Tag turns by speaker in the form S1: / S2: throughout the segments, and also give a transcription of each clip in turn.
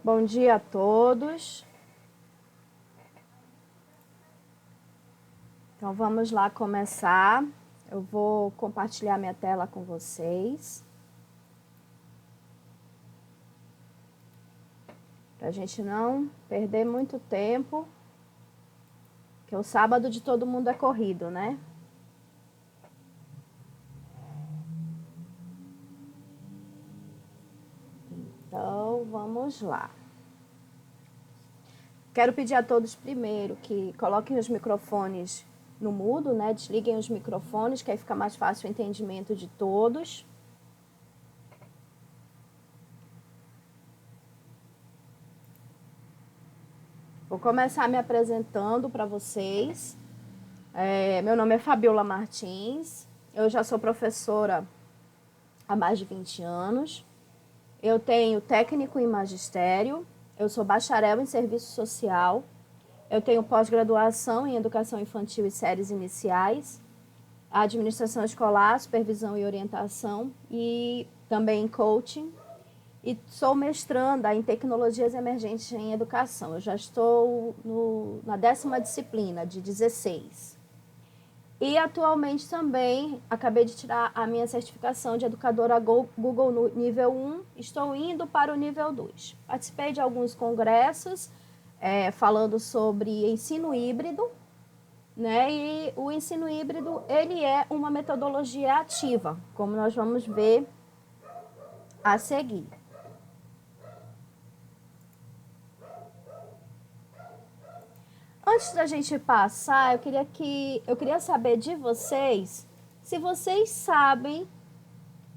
S1: Bom dia a todos. Então vamos lá começar. Eu vou compartilhar minha tela com vocês. Para a gente não perder muito tempo, que o sábado de todo mundo é corrido, né? Então vamos lá. Quero pedir a todos primeiro que coloquem os microfones no mudo, né? Desliguem os microfones, que aí fica mais fácil o entendimento de todos. Vou começar me apresentando para vocês. Meu nome é Fabiola Martins, eu já sou professora há mais de 20 anos. Eu tenho técnico em magistério, eu sou bacharel em serviço social, eu tenho pós-graduação em educação infantil e séries iniciais, administração escolar, supervisão e orientação e também em coaching. E sou mestranda em tecnologias emergentes em educação. Eu já estou na 10ª disciplina, de 16. E atualmente também acabei de tirar a minha certificação de educadora Google no nível 1, estou indo para o nível 2. Participei de alguns congressos falando sobre ensino híbrido, né? E o ensino híbrido ele é uma metodologia ativa, como nós vamos ver a seguir. Antes da gente passar, eu queria saber de vocês se vocês sabem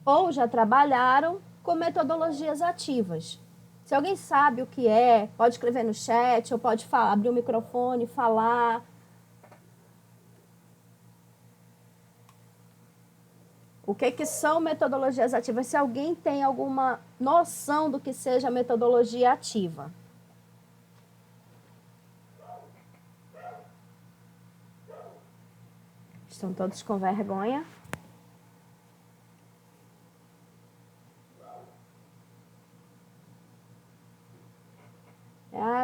S1: ou já trabalharam com metodologias ativas. Se alguém sabe o que é, pode escrever no chat ou pode abrir o microfone e falar. O que são metodologias ativas? Se alguém tem alguma noção do que seja metodologia ativa. Estão todos com vergonha?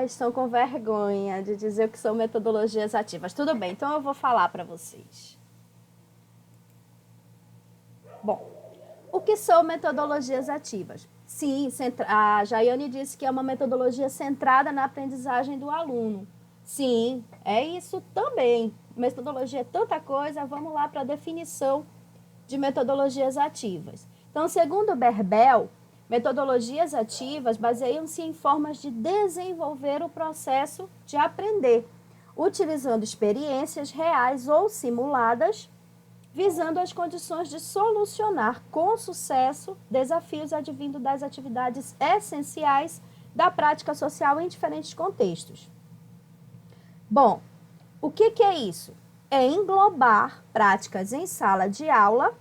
S1: Estão com vergonha de dizer o que são metodologias ativas. Tudo bem, então eu vou falar para vocês. Bom, o que são metodologias ativas? Sim, a Jaiane disse que é uma metodologia centrada na aprendizagem do aluno. Sim, é isso também. Metodologia é tanta coisa, vamos lá para a definição de metodologias ativas. Então, segundo Berbel, metodologias ativas baseiam-se em formas de desenvolver o processo de aprender, utilizando experiências reais ou simuladas, visando as condições de solucionar com sucesso desafios advindos das atividades essenciais da prática social em diferentes contextos. Bom, o que é isso? É englobar práticas em sala de aula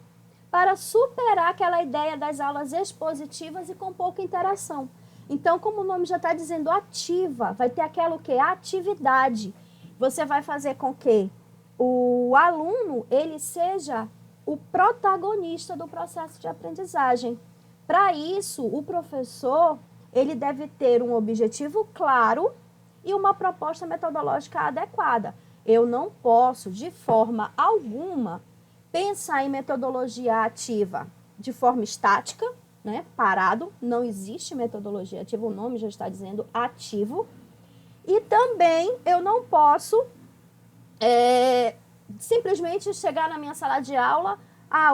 S1: para superar aquela ideia das aulas expositivas e com pouca interação. Então, como o nome já está dizendo, ativa, vai ter aquela o quê? Atividade. Você vai fazer com que o aluno ele seja o protagonista do processo de aprendizagem. Para isso, o professor ele deve ter um objetivo claro e uma proposta metodológica adequada. Eu não posso, de forma alguma, pensar em metodologia ativa de forma estática, né? Parado, não existe metodologia ativa, o nome já está dizendo ativo. E também eu não posso simplesmente chegar na minha sala de aula,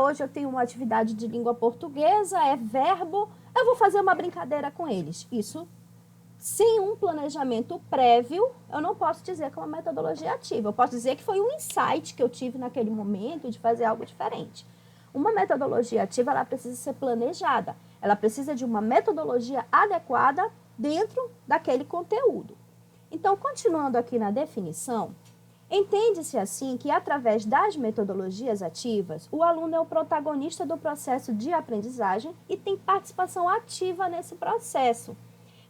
S1: hoje eu tenho uma atividade de língua portuguesa, é verbo, eu vou fazer uma brincadeira com eles. Isso, sem um planejamento prévio, eu não posso dizer que é uma metodologia ativa. Eu posso dizer que foi um insight que eu tive naquele momento de fazer algo diferente. Uma metodologia ativa, ela precisa ser planejada. Ela precisa de uma metodologia adequada dentro daquele conteúdo. Então, continuando aqui na definição, entende-se assim que, através das metodologias ativas, o aluno é o protagonista do processo de aprendizagem e tem participação ativa nesse processo.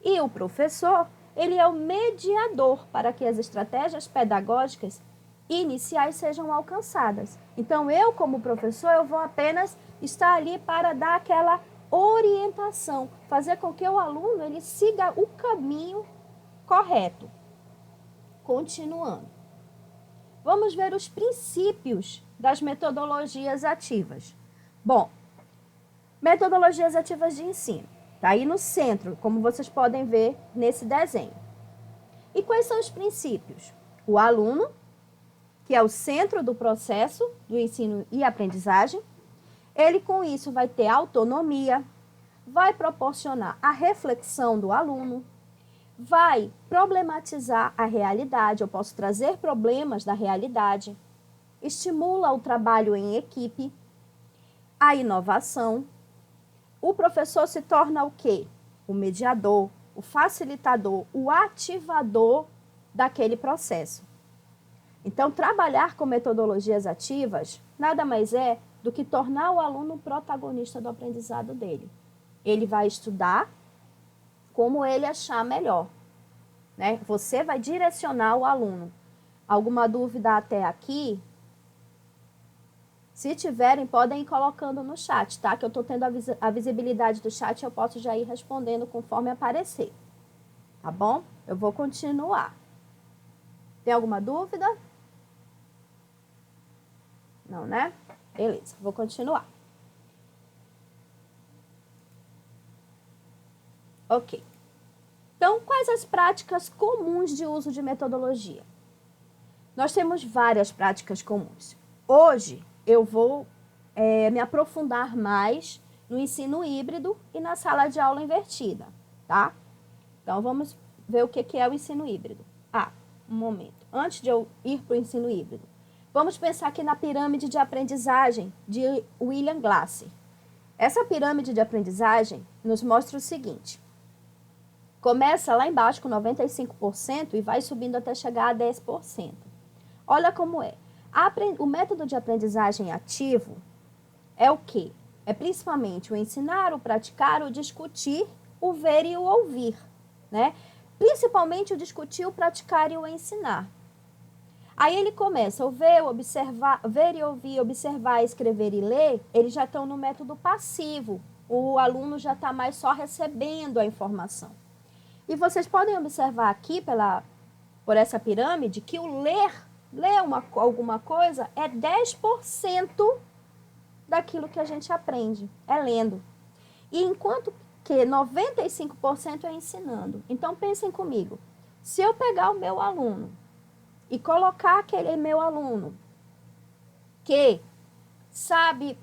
S1: E o professor, ele é o mediador para que as estratégias pedagógicas iniciais sejam alcançadas. Então, eu como professor, eu vou apenas estar ali para dar aquela orientação, fazer com que o aluno ele siga o caminho correto. Continuando. Vamos ver os princípios das metodologias ativas. Bom, metodologias ativas de ensino. Está aí no centro, como vocês podem ver nesse desenho. E quais são os princípios? O aluno, que é o centro do processo do ensino e aprendizagem, ele com isso vai ter autonomia, vai proporcionar a reflexão do aluno, vai problematizar a realidade, eu posso trazer problemas da realidade, estimula o trabalho em equipe, a inovação. O professor se torna o quê? O mediador, o facilitador, o ativador daquele processo. Então, trabalhar com metodologias ativas nada mais é do que tornar o aluno protagonista do aprendizado dele. Ele vai estudar como ele achar melhor, né? Você vai direcionar o aluno. Alguma dúvida até aqui? Se tiverem, podem ir colocando no chat, tá? Que eu estou tendo a visibilidade do chat, eu posso já ir respondendo conforme aparecer. Tá bom? Eu vou continuar. Tem alguma dúvida? Não, né? Beleza, vou continuar. Ok. Então, quais as práticas comuns de uso de metodologia? Nós temos várias práticas comuns. Hoje, eu vou me aprofundar mais no ensino híbrido e na sala de aula invertida, tá? Então, vamos ver o que é o ensino híbrido. Um momento. Antes de eu ir para o ensino híbrido, vamos pensar aqui na pirâmide de aprendizagem de William Glasser. Essa pirâmide de aprendizagem nos mostra o seguinte. Começa lá embaixo com 95% e vai subindo até chegar a 10%. Olha como é. O método de aprendizagem ativo é o quê? É principalmente o ensinar, o praticar, o discutir, o ver e o ouvir, né? Principalmente o discutir, o praticar e o ensinar. Aí ele começa a ver e ouvir, observar, escrever e ler, eles já estão no método passivo. O aluno já está mais só recebendo a informação. E vocês podem observar aqui, por essa pirâmide, que o ler alguma coisa é 10% daquilo que a gente aprende, é lendo. E enquanto que 95% é ensinando. Então, pensem comigo, se eu pegar o meu aluno e colocar aquele meu aluno que sabe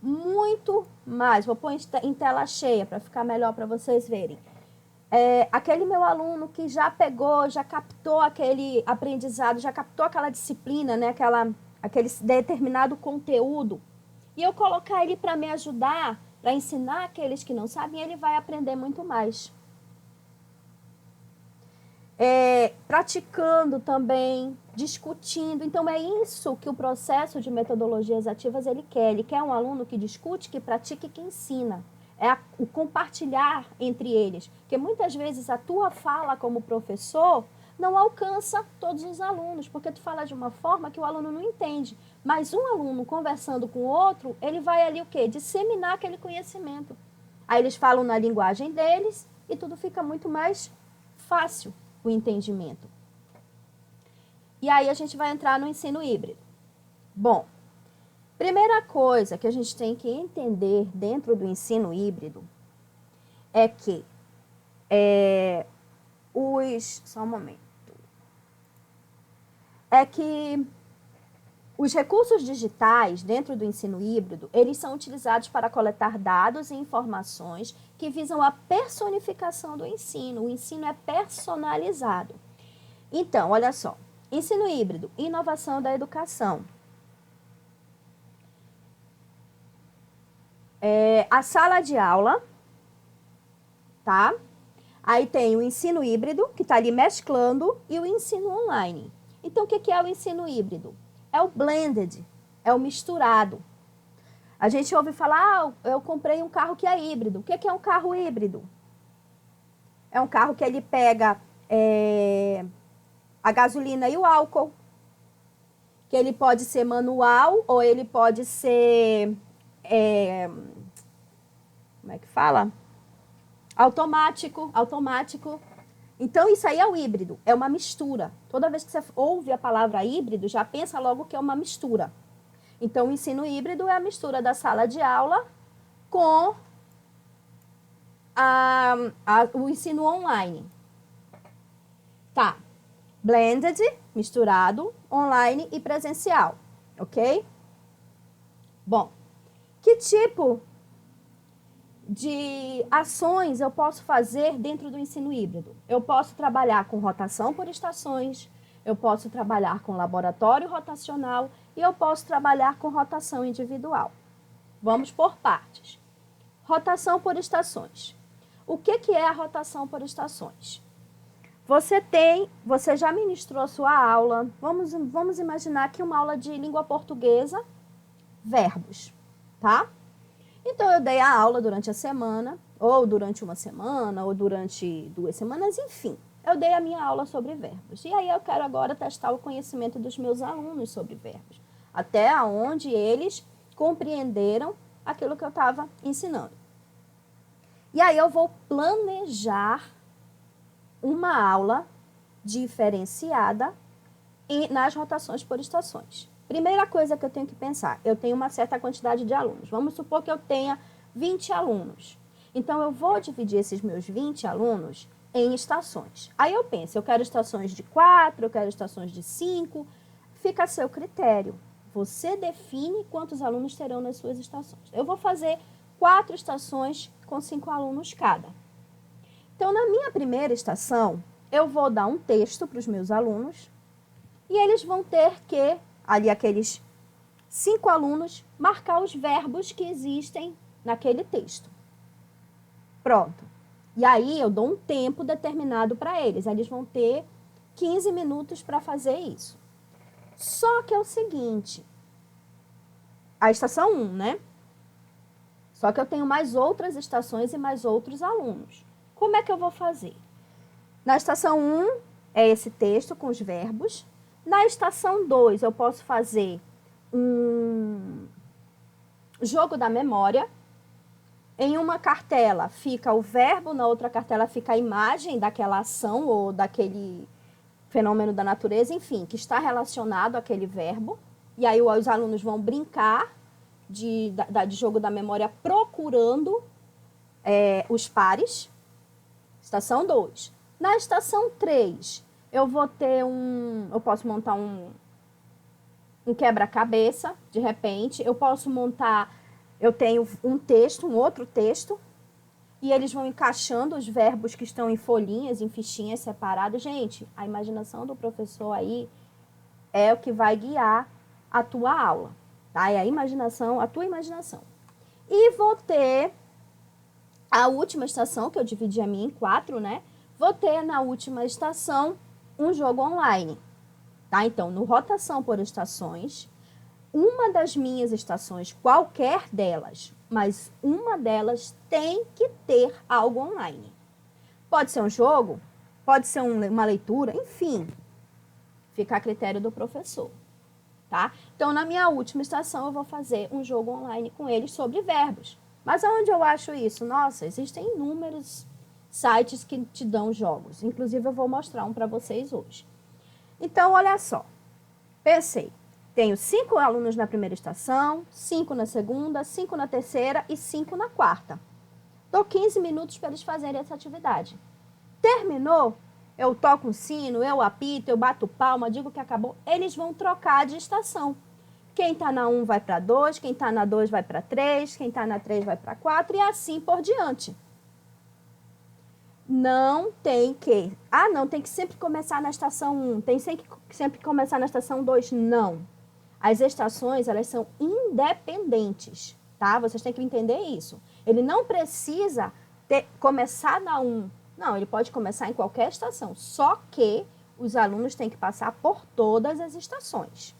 S1: muito mais, vou pôr em tela cheia para ficar melhor para vocês verem. Aquele meu aluno que já pegou, já captou aquele aprendizado, já captou aquela disciplina, né, aquele determinado conteúdo, e eu colocar ele para me ajudar, para ensinar aqueles que não sabem, ele vai aprender muito mais. Praticando também, discutindo. Então, é isso que o processo de metodologias ativas ele quer. Ele quer um aluno que discute, que pratica e que ensina. O compartilhar entre eles. Porque muitas vezes a tua fala como professor não alcança todos os alunos, porque tu fala de uma forma que o aluno não entende. Mas um aluno conversando com o outro, ele vai ali o quê? Disseminar aquele conhecimento. Aí eles falam na linguagem deles e tudo fica muito mais fácil o entendimento. E aí a gente vai entrar no ensino híbrido. Bom, primeira coisa que a gente tem que entender dentro do ensino híbrido é que só um momento. É que os recursos digitais dentro do ensino híbrido, eles são utilizados para coletar dados e informações que visam a personificação do ensino. O ensino é personalizado. Então, olha só. Ensino híbrido, inovação da educação. A sala de aula, tá? Aí tem o ensino híbrido, que está ali mesclando, e o ensino online. Então, o que é o ensino híbrido? É o blended, é o misturado. A gente ouve falar, eu comprei um carro que é híbrido. O que é um carro híbrido? É um carro que ele pega a gasolina e o álcool, que ele pode ser manual ou ele pode ser como é que fala? Automático. Então, isso aí é o híbrido, é uma mistura. Toda vez que você ouve a palavra híbrido, já pensa logo que é uma mistura. Então, o ensino híbrido é a mistura da sala de aula com o ensino online. Tá. Blended, misturado, online e presencial. Ok? Bom, que tipo de ações eu posso fazer dentro do ensino híbrido? Eu posso trabalhar com rotação por estações, eu posso trabalhar com laboratório rotacional e eu posso trabalhar com rotação individual. Vamos por partes. Rotação por estações. O que é a rotação por estações? Você já ministrou a sua aula, vamos imaginar aqui uma aula de língua portuguesa, verbos, tá? Então, eu dei a aula durante a semana, ou durante uma semana, ou durante 2 semanas, enfim. Eu dei a minha aula sobre verbos. E aí eu quero agora testar o conhecimento dos meus alunos sobre verbos. Até onde eles compreenderam aquilo que eu estava ensinando. E aí eu vou planejar uma aula diferenciada nas rotações por estações. Primeira coisa que eu tenho que pensar, eu tenho uma certa quantidade de alunos. Vamos supor que eu tenha 20 alunos. Então, eu vou dividir esses meus 20 alunos em estações. Aí eu penso, eu quero estações de 4, eu quero estações de 5. Fica a seu critério. Você define quantos alunos terão nas suas estações. Eu vou fazer 4 estações com 5 alunos cada. Então, na minha primeira estação, eu vou dar um texto para os meus alunos e eles vão ter que, ali aqueles 5 alunos, marcar os verbos que existem naquele texto. Pronto. E aí eu dou um tempo determinado para eles. Eles vão ter 15 minutos para fazer isso. Só que é o seguinte, a estação 1, né? Só que eu tenho mais outras estações e mais outros alunos. Como é que eu vou fazer? Na estação 1 é esse texto com os verbos. Na estação 2 eu posso fazer um jogo da memória. Em uma cartela fica o verbo, na outra cartela fica a imagem daquela ação ou daquele fenômeno da natureza, enfim, que está relacionado àquele verbo. E aí os alunos vão brincar de jogo da memória procurando os pares. Estação 2. Na estação 3, eu posso montar um quebra-cabeça, de repente. Eu tenho um outro texto, e eles vão encaixando os verbos que estão em folhinhas, em fichinhas separadas. Gente, a imaginação do professor aí é o que vai guiar a tua aula, tá? É a tua imaginação. E vou ter a última estação, que eu dividi a minha em 4, né? Vou ter na última estação um jogo online, tá? Então, no rotação por estações, uma das minhas estações, qualquer delas, mas uma delas tem que ter algo online. Pode ser um jogo, pode ser uma leitura, enfim, fica a critério do professor, tá? Então, na minha última estação, eu vou fazer um jogo online com eles sobre verbos. Mas aonde eu acho isso? Nossa, existem inúmeros sites que te dão jogos. Inclusive, eu vou mostrar um para vocês hoje. Então, olha só. Pensei, tenho 5 alunos na primeira estação, 5 na segunda, 5 na terceira e 5 na quarta. Dou 15 minutos para eles fazerem essa atividade. Terminou? Eu toco um sino, eu apito, eu bato palma, digo que acabou. Eles vão trocar de estação. Quem está na 1 vai para 2, quem está na 2 vai para 3, quem está na 3 vai para 4 e assim por diante. Não tem que... tem que sempre começar na estação 1, tem sempre começar na estação 2. Não. As estações, elas são independentes, tá? Vocês têm que entender isso. Ele não precisa começar na 1. Não, ele pode começar em qualquer estação. Só que os alunos têm que passar por todas as estações.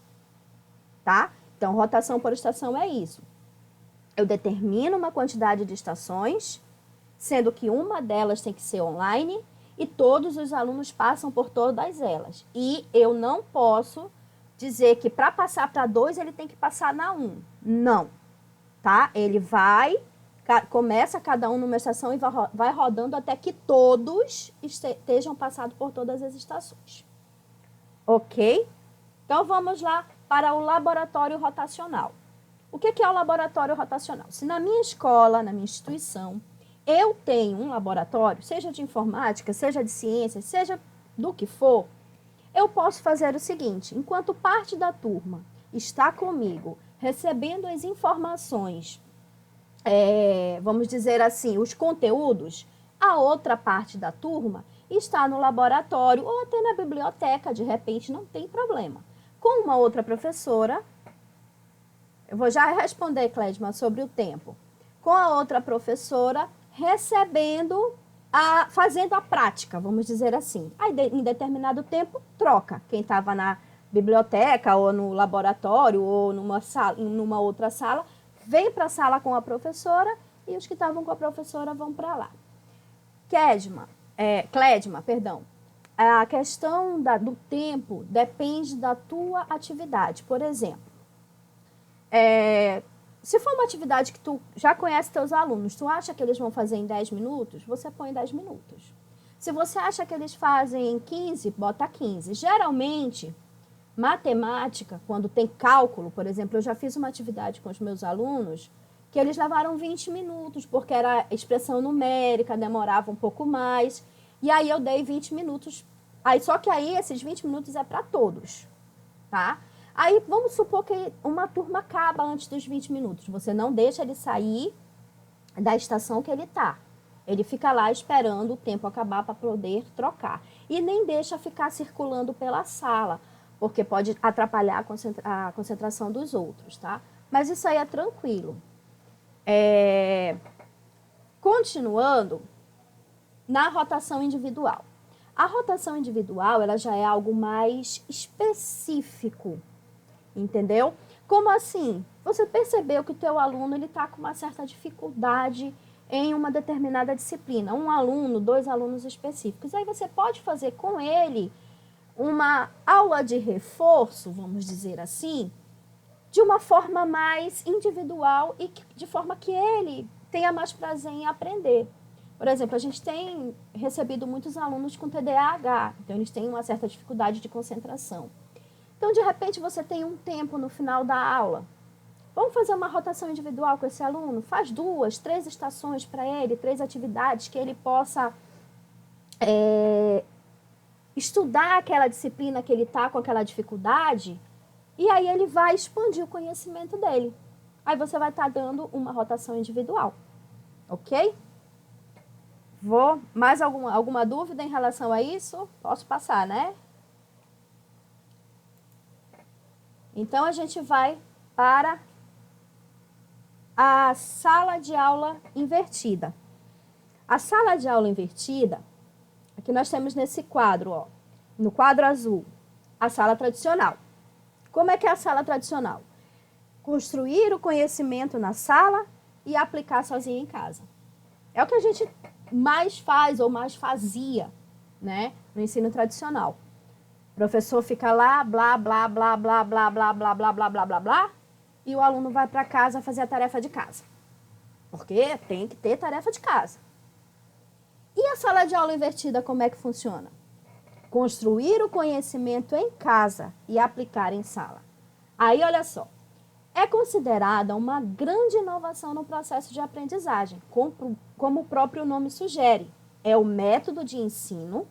S1: Tá? Então, rotação por estação é isso. Eu determino uma quantidade de estações, sendo que uma delas tem que ser online e todos os alunos passam por todas elas. E eu não posso dizer que para passar para 2 ele tem que passar na 1. Não, tá? Ele vai Começa cada um numa estação e vai rodando até que todos estejam passando por todas as estações. Ok? Então, vamos lá para o laboratório rotacional. O que é o laboratório rotacional? Se na minha escola, na minha instituição, eu tenho um laboratório, seja de informática, seja de ciências, seja do que for, eu posso fazer o seguinte: enquanto parte da turma está comigo, recebendo as informações, vamos dizer assim, os conteúdos, a outra parte da turma está no laboratório ou até na biblioteca, de repente, não tem problema. Com uma outra professora, eu vou já responder, Clédima, sobre o tempo. Com a outra professora, fazendo a prática, vamos dizer assim. Aí, em determinado tempo, troca. Quem estava na biblioteca ou no laboratório ou numa outra sala, vem para a sala com a professora e os que estavam com a professora vão para lá. Clédima, perdão. A questão do tempo depende da tua atividade. Por exemplo, se for uma atividade que tu já conhece teus alunos, tu acha que eles vão fazer em 10 minutos, você põe 10 minutos. Se você acha que eles fazem em 15, bota 15. Geralmente, matemática, quando tem cálculo, por exemplo, eu já fiz uma atividade com os meus alunos que eles levaram 20 minutos, porque era expressão numérica, demorava um pouco mais. E aí eu dei 20 minutos. Só que aí esses 20 minutos é para todos, tá? Aí vamos supor que uma turma acaba antes dos 20 minutos. Você não deixa ele sair da estação que ele está. Ele fica lá esperando o tempo acabar para poder trocar. E nem deixa ficar circulando pela sala, porque pode atrapalhar a concentração dos outros, tá? Mas isso aí é tranquilo. Continuando, na rotação individual. A rotação individual, ela já é algo mais específico, entendeu? Como assim? Você percebeu que o teu aluno está com uma certa dificuldade em uma determinada disciplina. Um aluno, 2 alunos específicos. Aí você pode fazer com ele uma aula de reforço, vamos dizer assim, de uma forma mais individual e de forma que ele tenha mais prazer em aprender. Por exemplo, a gente tem recebido muitos alunos com TDAH, então eles têm uma certa dificuldade de concentração. Então, de repente, você tem um tempo no final da aula. Vamos fazer uma rotação individual com esse aluno? Faz 2, 3 estações para ele, 3 atividades que ele possa estudar aquela disciplina que ele está com aquela dificuldade, e aí ele vai expandir o conhecimento dele. Aí você vai estar dando uma rotação individual, ok? Mais alguma dúvida em relação a isso? Posso passar, né? Então, a gente vai para a sala de aula invertida. A sala de aula invertida, aqui nós temos nesse quadro, ó, no quadro azul, a sala tradicional. Como é que é a sala tradicional? Construir o conhecimento na sala e aplicar sozinho em casa. É o que a gente mais faz ou mais fazia, né, no ensino tradicional. O professor fica lá, blá, blá, blá, blá, blá, blá, blá, blá, blá, blá, blá, blá, e o aluno vai para casa fazer a tarefa de casa. Porque tem que ter tarefa de casa. E a sala de aula invertida, como é que funciona? Construir o conhecimento em casa e aplicar em sala. Aí, olha só, é considerada uma grande inovação no processo de aprendizagem, como o próprio nome sugere. É o método de ensino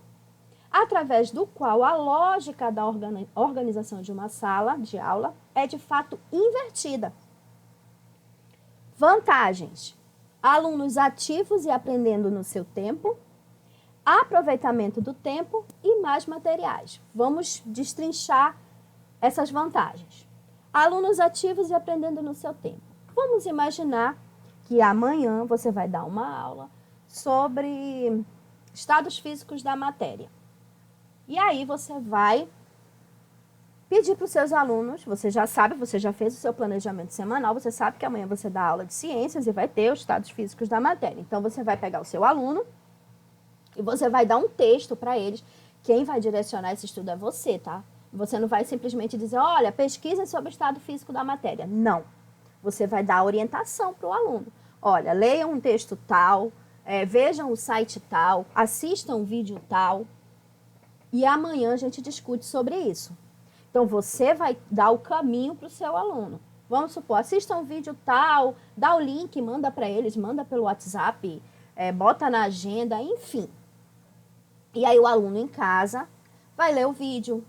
S1: através do qual a lógica da organização de uma sala de aula é de fato invertida. Vantagens: alunos ativos e aprendendo no seu tempo, aproveitamento do tempo e mais materiais. Vamos destrinchar essas vantagens. Alunos ativos e aprendendo no seu tempo. Vamos imaginar que amanhã você vai dar uma aula sobre estados físicos da matéria. E aí você vai pedir para os seus alunos, você já sabe, você já fez o seu planejamento semanal, você sabe que amanhã você dá aula de ciências e vai ter os estados físicos da matéria. Então, você vai pegar o seu aluno e você vai dar um texto para eles. Quem vai direcionar esse estudo é você, tá? Você não vai simplesmente dizer, olha, pesquisa sobre o estado físico da matéria. Não. Você vai dar orientação para o aluno. olha, leiam um texto tal, vejam o site tal, assistam um vídeo tal, e amanhã a gente discute sobre isso. Então, você vai dar o caminho para o seu aluno. Vamos supor, assista um vídeo tal, dá o link, manda para eles, manda pelo WhatsApp, bota na agenda, enfim. E aí o aluno em casa vai ler o vídeo,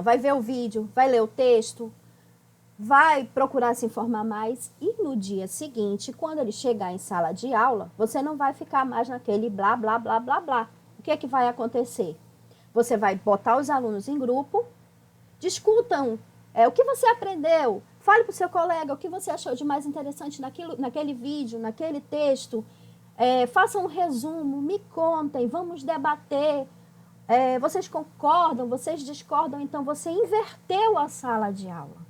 S1: vai ver o vídeo, vai ler o texto, vai procurar se informar mais e no dia seguinte, quando ele chegar em sala de aula, você não vai ficar mais naquele blá, blá, blá, blá, blá. O que é que vai acontecer? Você vai botar os alunos em grupo, discutam o que você aprendeu, fale para o seu colega o que você achou de mais interessante naquele vídeo, naquele texto, façam um resumo, me contem, vamos debater, vocês concordam, vocês discordam, então você inverteu a sala de aula.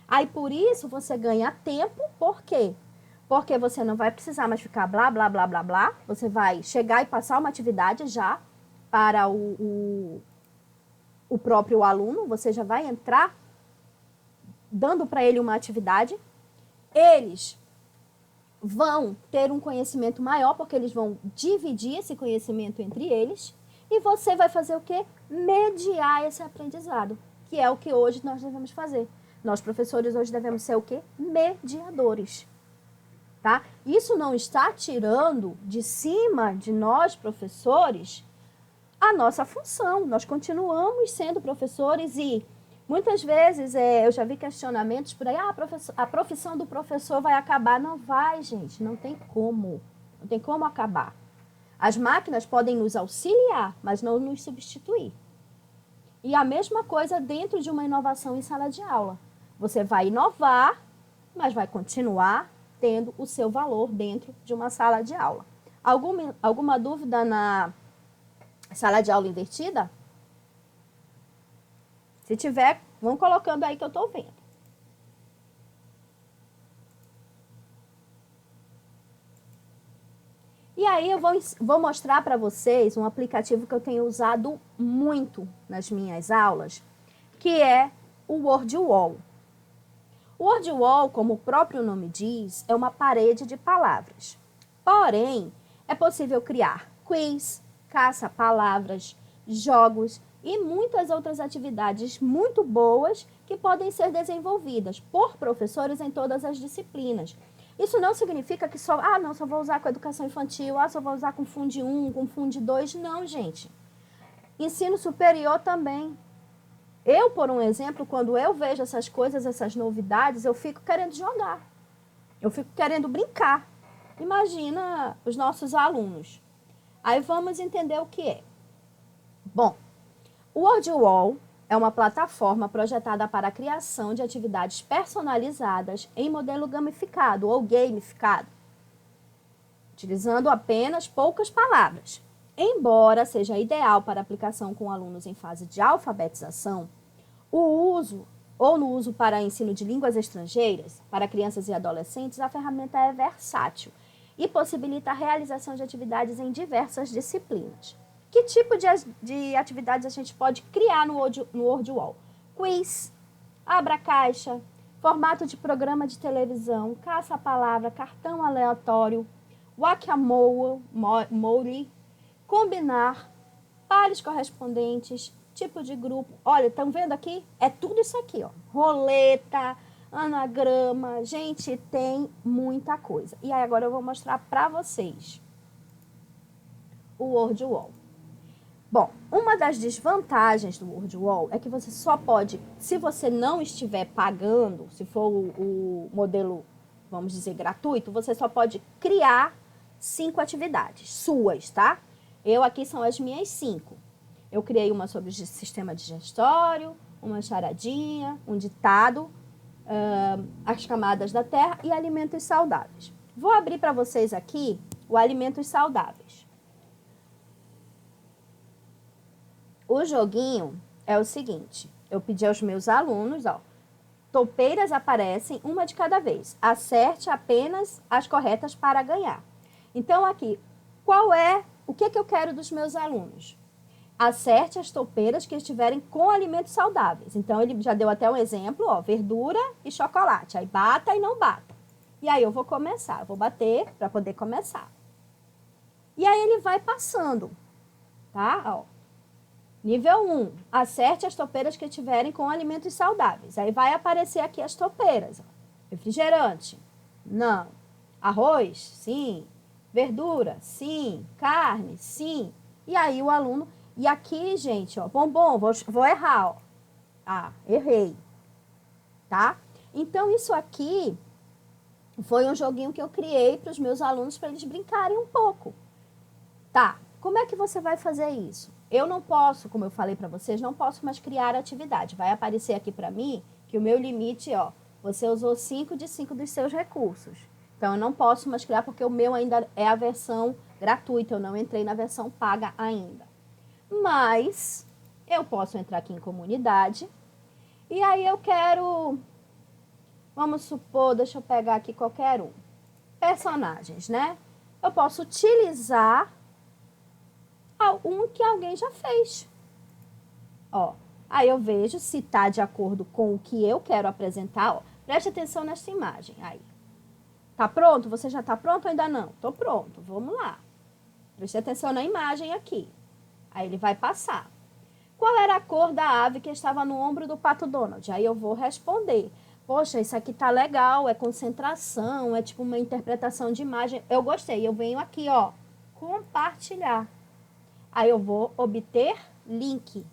S1: Aí por isso você ganha tempo, por quê? Porque você não vai precisar mais ficar blá, blá, blá, blá, blá, você vai chegar e passar uma atividade já para o próprio aluno, você já vai entrar dando para ele uma atividade, eles vão ter um conhecimento maior, porque eles vão dividir esse conhecimento entre eles, e você vai fazer o quê? Mediar esse aprendizado, que é o que hoje nós devemos fazer. Nós, professores, hoje devemos ser o quê? Mediadores. Tá? Isso não está tirando de cima de nós, professores, a nossa função. Nós continuamos sendo professores e muitas vezes eu já vi questionamentos por aí, a profissão do professor vai acabar. Não vai, gente, não tem como. Não tem como acabar. As máquinas podem nos auxiliar, mas não nos substituir. E a mesma coisa dentro de uma inovação em sala de aula. Você vai inovar, mas vai continuar tendo o seu valor dentro de uma sala de aula. Alguma dúvida na sala de aula invertida? Se tiver, vão colocando aí que eu estou vendo. E aí eu vou mostrar para vocês um aplicativo que eu tenho usado muito nas minhas aulas, que é o WordWall. O WordWall, como o próprio nome diz, é uma parede de palavras. Porém, é possível criar quiz, caça-palavras, jogos e muitas outras atividades muito boas que podem ser desenvolvidas por professores em todas as disciplinas. Isso não significa que só vou usar com educação infantil, só vou usar com Funde 1, com Funde 2. Não, gente. Ensino superior também. Eu, por um exemplo, quando eu vejo essas coisas, essas novidades, eu fico querendo jogar. Eu fico querendo brincar. Imagina os nossos alunos. Aí vamos entender o que é. Bom, o WordWall é uma plataforma projetada para a criação de atividades personalizadas em modelo gamificado ou gamificado, utilizando apenas poucas palavras. Embora seja ideal para aplicação com alunos em fase de alfabetização, no uso para ensino de línguas estrangeiras, para crianças e adolescentes, a ferramenta é versátil e possibilita a realização de atividades em diversas disciplinas. Que tipo de atividades a gente pode criar no WordWall? Quiz, abra-caixa, formato de programa de televisão, caça-palavra, cartão aleatório, whack-a-mole, combinar, pares correspondentes, tipo de grupo. Olha, estão vendo aqui? É tudo isso aqui, ó. Roleta, anagrama, gente, tem muita coisa. E aí agora eu vou mostrar para vocês o WordWall. Bom, uma das desvantagens do WordWall é que você só pode, se você não estiver pagando, se for o modelo, vamos dizer, gratuito, você só pode criar 5 atividades suas, tá? Eu aqui são as minhas 5. Eu criei uma sobre o sistema digestório, uma charadinha, um ditado, as camadas da terra e alimentos saudáveis. Vou abrir para vocês aqui o alimentos saudáveis. O joguinho é o seguinte, eu pedi aos meus alunos, toupeiras aparecem uma de cada vez. Acerte apenas as corretas para ganhar. Então aqui, o que eu quero dos meus alunos? Acerte as toupeiras que estiverem com alimentos saudáveis. Então ele já deu até um exemplo, verdura e chocolate. Aí bata e não bata. E aí eu vou começar, eu vou bater para poder começar. E aí ele vai passando, tá? Ó. Nível 1, acerte as topeiras que tiverem com alimentos saudáveis. Aí vai aparecer aqui as topeiras. Ó. Refrigerante? Não. Arroz? Sim. Verdura? Sim. Carne? Sim. E aí o aluno... E aqui, gente, ó, bombom, vou errar, ó. Ah, errei. Tá? Então, isso aqui foi um joguinho que eu criei para os meus alunos para eles brincarem um pouco. Tá, como é que você vai fazer isso? Eu não posso, como eu falei para vocês, não posso mais criar atividade. Vai aparecer aqui para mim que o meu limite, ó, você usou 5 de 5 dos seus recursos. Então, eu não posso mais criar porque o meu ainda é a versão gratuita, eu não entrei na versão paga ainda. Mas, eu posso entrar aqui em comunidade e aí eu quero, vamos supor, deixa eu pegar aqui qualquer um. Personagens, né? Eu posso utilizar um que alguém já fez. Ó, aí eu vejo se está de acordo com o que eu quero apresentar. Ó. Preste atenção nessa imagem. Aí. Tá pronto? Você já está pronto ou ainda não? Tô pronto. Vamos lá. Preste atenção na imagem aqui. Aí ele vai passar. Qual era a cor da ave que estava no ombro do Pato Donald? Aí eu vou responder. Poxa, isso aqui tá legal, é concentração, é tipo uma interpretação de imagem. Eu gostei. Eu venho aqui, ó, compartilhar. Aí eu vou obter link.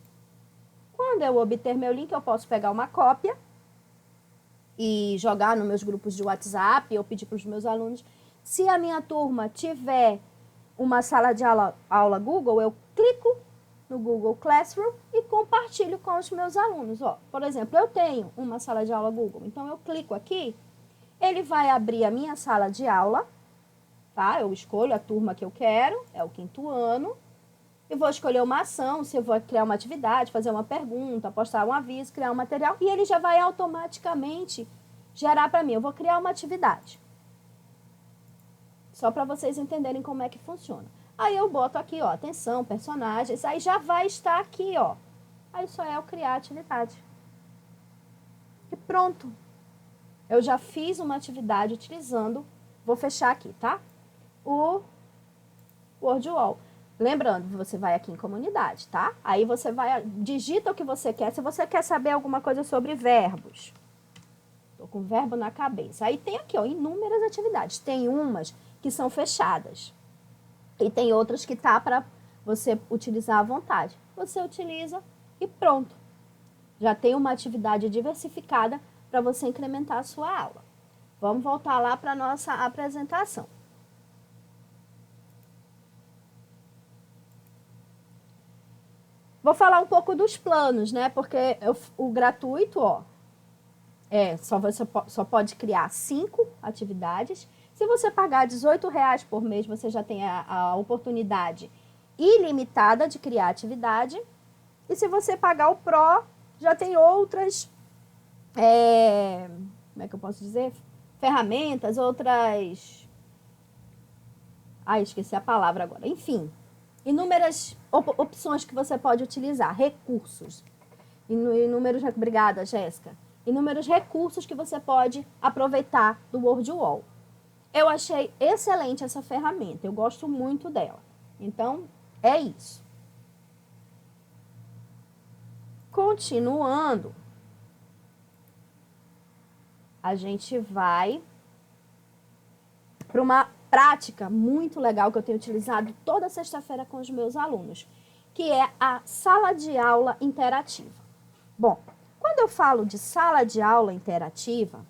S1: Quando eu obter meu link, eu posso pegar uma cópia e jogar nos meus grupos de WhatsApp, eu pedir para os meus alunos. Se a minha turma tiver uma sala de aula Google, eu clico no Google Classroom e compartilho com os meus alunos. Ó, por exemplo, eu tenho uma sala de aula Google, então eu clico aqui, ele vai abrir a minha sala de aula, tá? Eu escolho a turma que eu quero, é o 5º ano, e vou escolher uma ação, se eu vou criar uma atividade, fazer uma pergunta, postar um aviso, criar um material, e ele já vai automaticamente gerar para mim. Eu vou criar uma atividade. Só para vocês entenderem como é que funciona. Aí eu boto aqui, ó, atenção, personagens, aí já vai estar aqui, ó. Aí só é eu criar a atividade. E pronto. Eu já fiz uma atividade utilizando, vou fechar aqui, tá? O WordWall. Lembrando, você vai aqui em comunidade, tá? Aí você vai, digita o que você quer. Se você quer saber alguma coisa sobre verbos, tô com verbo na cabeça. Aí tem aqui, ó, inúmeras atividades. Tem umas que são fechadas. E tem outras que tá para você utilizar à vontade. Você utiliza e pronto. Já tem uma atividade diversificada para você incrementar a sua aula. Vamos voltar lá para a nossa apresentação. Vou falar um pouco dos planos, né? Porque o gratuito, ó, você só pode criar 5 atividades. Se você pagar R$18 por mês, você já tem a oportunidade ilimitada de criar atividade. E se você pagar o Pro, já tem outras, como é que eu posso dizer? Ferramentas, outras... Ah, esqueci a palavra agora. Enfim, inúmeras opções que você pode utilizar, recursos. Inúmeros, obrigada, Jéssica. Inúmeros recursos que você pode aproveitar do WordWall. Eu achei excelente essa ferramenta, eu gosto muito dela. Então, é isso. Continuando, a gente vai para uma prática muito legal que eu tenho utilizado toda sexta-feira com os meus alunos, que é a sala de aula interativa. Bom, quando eu falo de sala de aula interativa,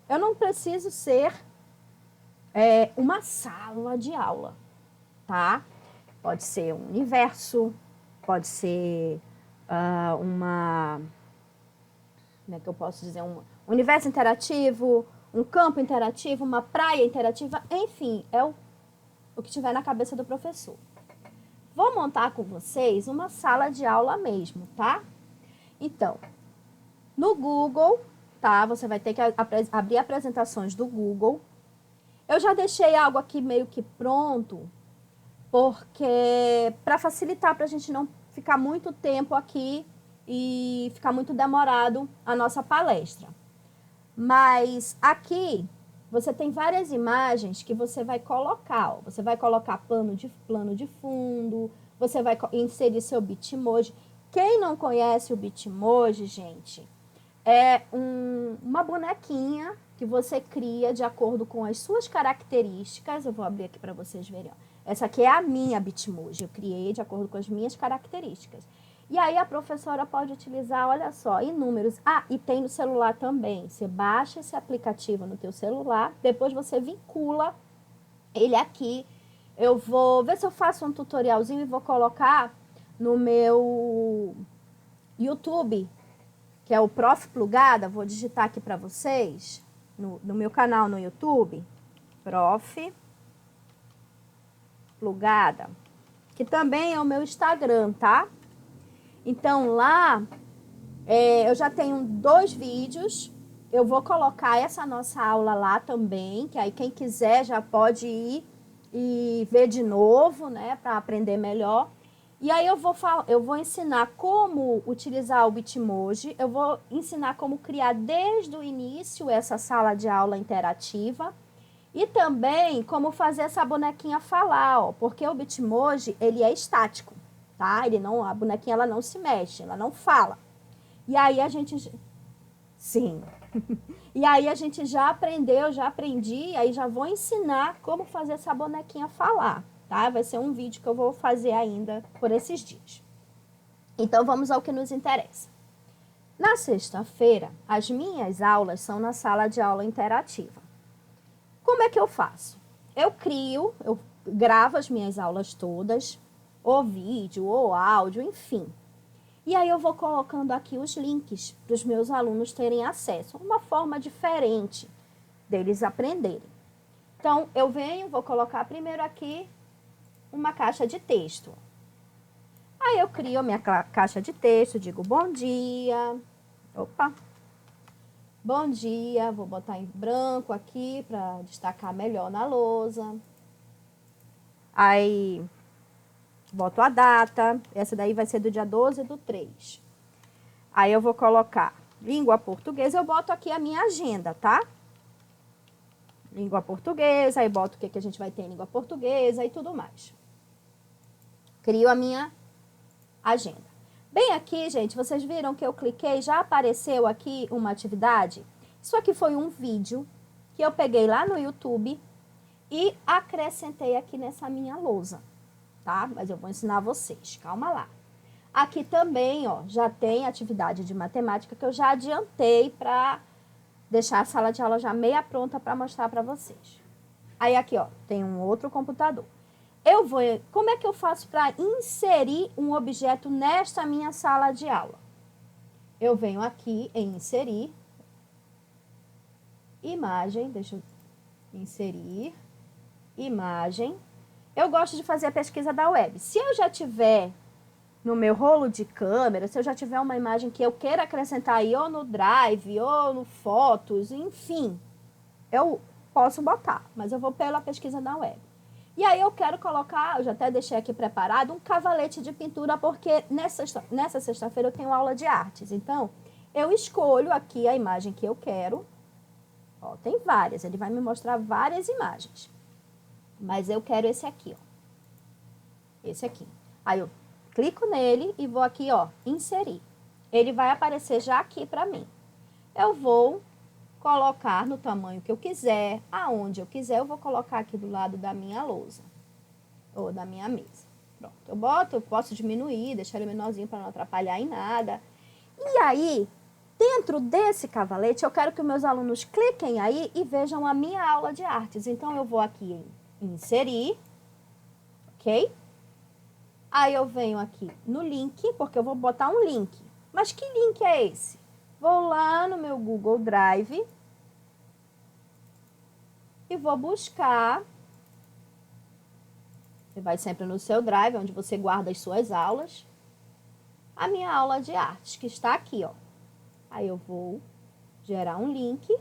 S1: eu não preciso ser uma sala de aula, tá? Pode ser um universo, pode ser como é que eu posso dizer? Um universo interativo, um campo interativo, uma praia interativa, enfim, é o que tiver na cabeça do professor. Vou montar com vocês uma sala de aula mesmo, tá? Então, no Google, tá? Você vai ter que abrir apresentações do Google. Eu já deixei algo aqui meio que pronto, porque para facilitar, para a gente não ficar muito tempo aqui e ficar muito demorado a nossa palestra. Mas aqui você tem várias imagens que você vai colocar. Ó. Você vai colocar plano de fundo, você vai inserir seu Bitmoji. Quem não conhece o Bitmoji, gente, é uma bonequinha que você cria de acordo com as suas características. Eu vou abrir aqui para vocês verem. Ó. Essa aqui é a minha Bitmoji. Eu criei de acordo com as minhas características. E aí a professora pode utilizar, olha só, inúmeros. Ah, e tem no celular também. Você baixa esse aplicativo no teu celular, depois você vincula ele aqui. Eu vou ver se eu faço um tutorialzinho e vou colocar no meu YouTube, que é o Prof. Plugada. Vou digitar aqui para vocês, no meu canal no YouTube, Prof. Plugada, que também é o meu Instagram, tá? Então, lá, eu já tenho 2 vídeos. Eu vou colocar essa nossa aula lá também, que aí quem quiser já pode ir e ver de novo, né, para aprender melhor. E aí eu vou ensinar como utilizar o Bitmoji, eu vou ensinar como criar desde o início essa sala de aula interativa e também como fazer essa bonequinha falar, ó, porque o Bitmoji, ele é estático, tá? A bonequinha ela não se mexe, ela não fala. E aí a gente... Sim. E aí a gente já aprendeu, já aprendi, aí já vou ensinar como fazer essa bonequinha falar, tá? Vai ser um vídeo que eu vou fazer ainda por esses dias. Então, vamos ao que nos interessa. Na sexta-feira, as minhas aulas são na sala de aula interativa. Como é que eu faço? Eu gravo as minhas aulas todas, ou vídeo, ou áudio, enfim. E aí eu vou colocando aqui os links para os meus alunos terem acesso. Uma forma diferente deles aprenderem. Então, eu vou colocar primeiro aqui uma caixa de texto. Aí eu crio a minha caixa de texto, digo bom dia. Opa! Bom dia, vou botar em branco aqui para destacar melhor na lousa. Aí, boto a data, essa daí vai ser do dia 12/3. Aí eu vou colocar língua portuguesa, eu boto aqui a minha agenda, tá? Língua portuguesa, aí boto o que a gente vai ter em língua portuguesa e tudo mais. Crio a minha agenda. Bem aqui, gente, vocês viram que eu cliquei, já apareceu aqui uma atividade? Isso aqui foi um vídeo que eu peguei lá no YouTube e acrescentei aqui nessa minha lousa, tá? Mas eu vou ensinar vocês, calma lá. Aqui também, ó, já tem atividade de matemática que eu já adiantei para deixar a sala de aula já meia pronta para mostrar para vocês. Aí aqui, ó, tem um outro computador. Como é que eu faço para inserir um objeto nesta minha sala de aula? Eu venho aqui em inserir, imagem, deixa eu inserir, imagem. Eu gosto de fazer a pesquisa da web. Se eu já tiver no meu rolo de câmera, se eu já tiver uma imagem que eu queira acrescentar aí, ou no Drive, ou no Fotos, enfim, eu posso botar, mas eu vou pela pesquisa da web. E aí eu quero colocar, eu já até deixei aqui preparado, um cavalete de pintura, porque nessa sexta-feira eu tenho aula de artes. Então, eu escolho aqui a imagem que eu quero. Ó, tem várias, ele vai me mostrar várias imagens. Mas eu quero esse aqui, ó. Esse aqui. Aí eu clico nele e vou aqui, ó, inserir. Ele vai aparecer já aqui para mim. Eu vou colocar no tamanho que eu quiser, aonde eu quiser, eu vou colocar aqui do lado da minha lousa, ou da minha mesa. Pronto, eu posso diminuir, deixar ele menorzinho para não atrapalhar em nada. E aí, dentro desse cavalete, eu quero que os meus alunos cliquem aí e vejam a minha aula de artes. Então, eu vou aqui em inserir, ok? Aí eu venho aqui no link, porque eu vou botar um link. Mas que link é esse? Vou lá no meu Google Drive e vou buscar. Você vai sempre no seu Drive, onde você guarda as suas aulas. A minha aula de artes, que está aqui, ó. Aí eu vou gerar um link.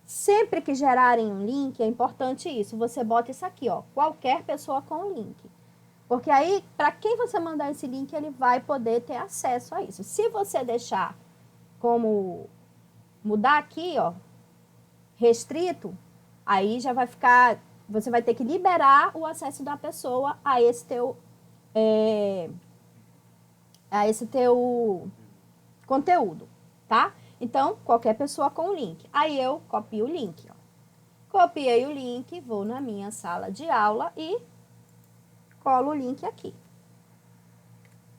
S1: Sempre que gerarem um link, é importante isso. Você bota isso aqui, ó. Qualquer pessoa com o link. Porque aí, para quem você mandar esse link, ele vai poder ter acesso a isso. Se você deixar como mudar aqui, ó, restrito, aí já vai ficar, você vai ter que liberar o acesso da pessoa a esse teu conteúdo, tá? Então, qualquer pessoa com o link. Aí eu copio o link, ó. Copiei o link, vou na minha sala de aula e colo o link aqui.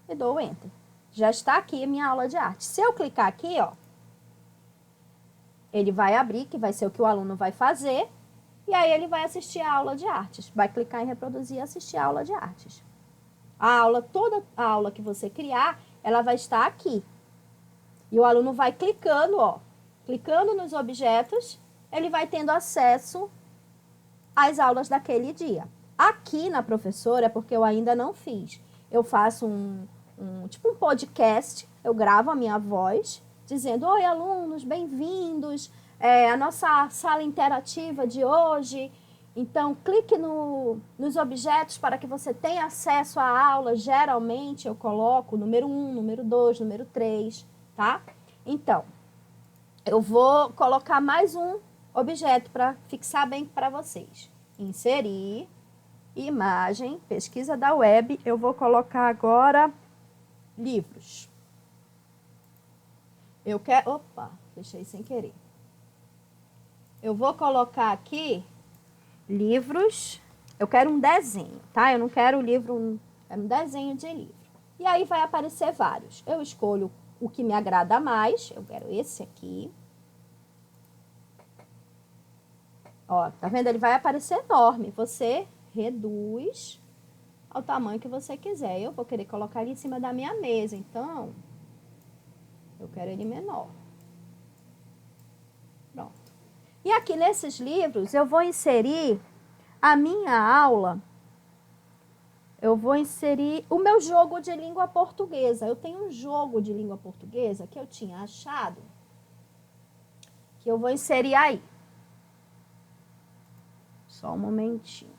S1: E dou Enter. Já está aqui a minha aula de arte. Se eu clicar aqui, ó, ele vai abrir, que vai ser o que o aluno vai fazer, e aí ele vai assistir a aula de artes. Vai clicar em reproduzir e assistir a aula de artes. Toda a aula que você criar, ela vai estar aqui. E o aluno vai clicando, ó, clicando nos objetos, ele vai tendo acesso às aulas daquele dia. Aqui na Professora, porque eu ainda não fiz, eu faço tipo um podcast, eu gravo a minha voz, dizendo, oi alunos, bem-vindos, a nossa sala interativa de hoje, então clique nos objetos para que você tenha acesso à aula, geralmente eu coloco número 1, número 2, número 3, tá? Então, eu vou colocar mais um objeto para fixar bem para vocês. Inserir, imagem, pesquisa da web, eu vou colocar agora livros. Eu quero, opa, deixei sem querer. Eu vou colocar aqui livros, eu quero um desenho, tá? Eu não quero livro, quero um desenho de livro. E aí vai aparecer vários. Eu escolho o que me agrada mais, eu quero esse aqui. Ó, tá vendo? Ele vai aparecer enorme. Você reduz ao tamanho que você quiser. Eu vou querer colocar ele em cima da minha mesa, então eu quero ele menor. Pronto. E aqui nesses livros eu vou inserir a minha aula, eu vou inserir o meu jogo de língua portuguesa. Eu tenho um jogo de língua portuguesa que eu tinha achado, que eu vou inserir aí. Só um momentinho.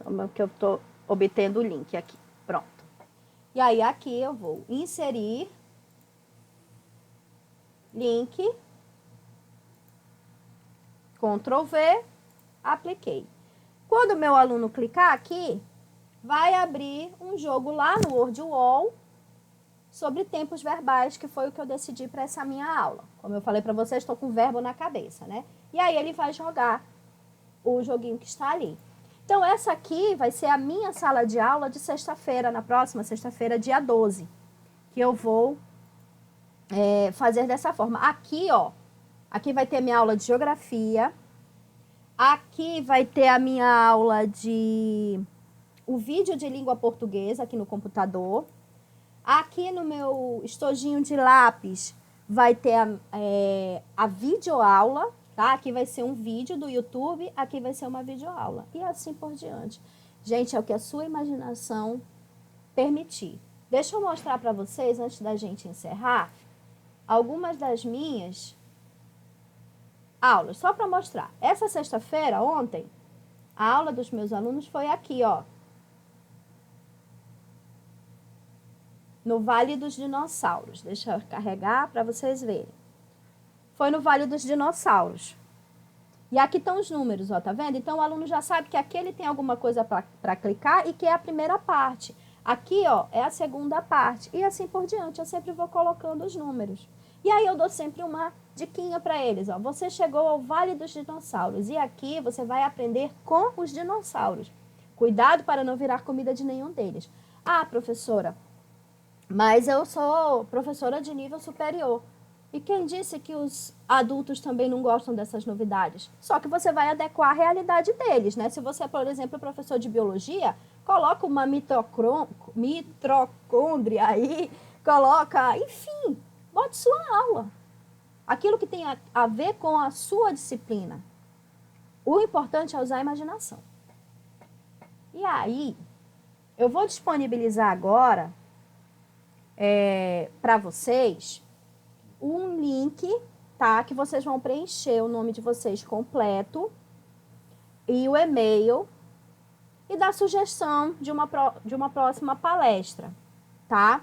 S1: Só que eu estou obtendo o link aqui. Pronto. E aí aqui eu vou inserir link, Ctrl V, apliquei. Quando o meu aluno clicar aqui, vai abrir um jogo lá no WordWall sobre tempos verbais, que foi o que eu decidi para essa minha aula. Como eu falei para vocês, estou com o verbo na cabeça, né? E aí ele vai jogar o joguinho que está ali. Então, essa aqui vai ser a minha sala de aula de sexta-feira, na próxima sexta-feira, dia 12, que eu vou fazer dessa forma. Aqui, ó, aqui vai ter a minha aula de geografia, aqui vai ter a minha aula o vídeo de língua portuguesa aqui no computador. Aqui no meu estojinho de lápis vai ter a videoaula, tá? Aqui vai ser um vídeo do YouTube, aqui vai ser uma videoaula. E assim por diante. Gente, é o que a sua imaginação permitir. Deixa eu mostrar para vocês, antes da gente encerrar, algumas das minhas aulas, só para mostrar. Essa sexta-feira, ontem, a aula dos meus alunos foi aqui, ó. No Vale dos Dinossauros. Deixa eu carregar para vocês verem. Foi no Vale dos Dinossauros. E aqui estão os números, ó, tá vendo? Então, o aluno já sabe que aqui ele tem alguma coisa para clicar e que é a primeira parte. Aqui, ó, é a segunda parte. E assim por diante, eu sempre vou colocando os números. E aí, eu dou sempre uma diquinha para eles, ó. Você chegou ao Vale dos Dinossauros e aqui você vai aprender com os dinossauros. Cuidado para não virar comida de nenhum deles. Ah, professora, mas eu sou professora de nível superior. E quem disse que os adultos também não gostam dessas novidades? Só que você vai adequar a realidade deles, né? Se você, por exemplo, é professor de biologia, coloca uma mitocôndria aí, coloca, enfim, bote sua aula. Aquilo que tem a ver com a sua disciplina. O importante é usar a imaginação. E aí, eu vou disponibilizar agora para vocês um link, tá? Que vocês vão preencher o nome de vocês completo e o e-mail e dar sugestão de uma próxima palestra, tá?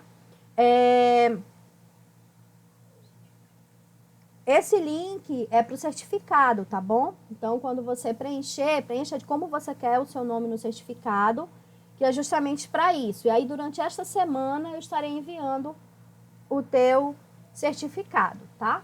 S1: Esse link é para o certificado, tá bom? Então, quando você preencha de como você quer o seu nome no certificado, que é justamente para isso. E aí, durante esta semana, eu estarei enviando o teu certificado, tá?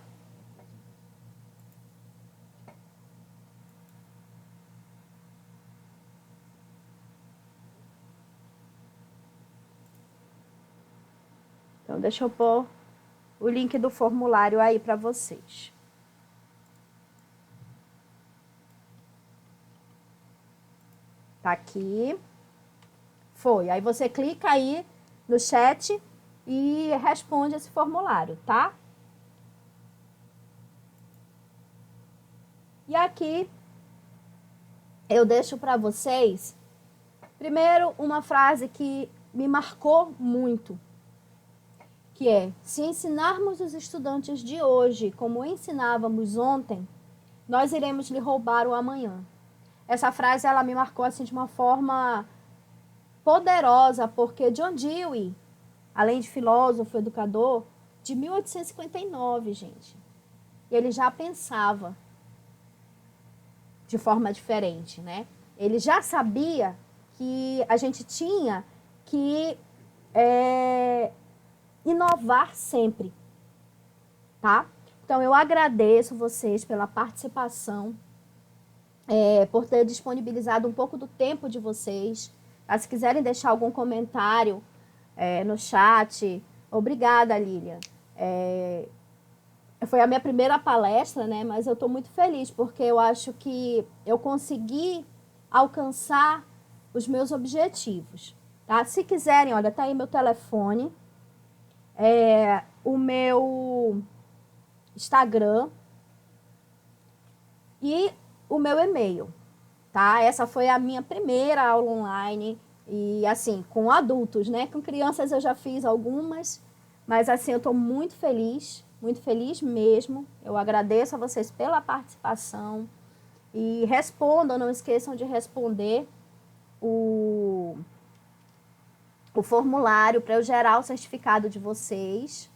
S1: Então, deixa eu pôr o link do formulário aí para vocês. Tá aqui. Foi. Aí você clica aí no chat e responde esse formulário, tá? E aqui eu deixo para vocês, primeiro, uma frase que me marcou muito, que é: se ensinarmos os estudantes de hoje como ensinávamos ontem, nós iremos lhe roubar o amanhã. Essa frase, ela me marcou assim de uma forma poderosa, porque John Dewey, além de filósofo, educador, de 1859, gente, ele já pensava de forma diferente, né? Ele já sabia que a gente tinha que inovar sempre, tá? Então, eu agradeço vocês pela participação, por ter disponibilizado um pouco do tempo de vocês. Tá? Se quiserem deixar algum comentário no chat, obrigada, Lília. Foi a minha primeira palestra, né? Mas eu estou muito feliz, porque eu acho que eu consegui alcançar os meus objetivos, tá? Se quiserem, olha, tá aí meu telefone, o meu Instagram e o meu e-mail, tá? Essa foi a minha primeira aula online e, assim, com adultos, né? Com crianças eu já fiz algumas, mas, assim, eu estou muito feliz mesmo. Eu agradeço a vocês pela participação e respondam, não esqueçam de responder o formulário para eu gerar o certificado de vocês.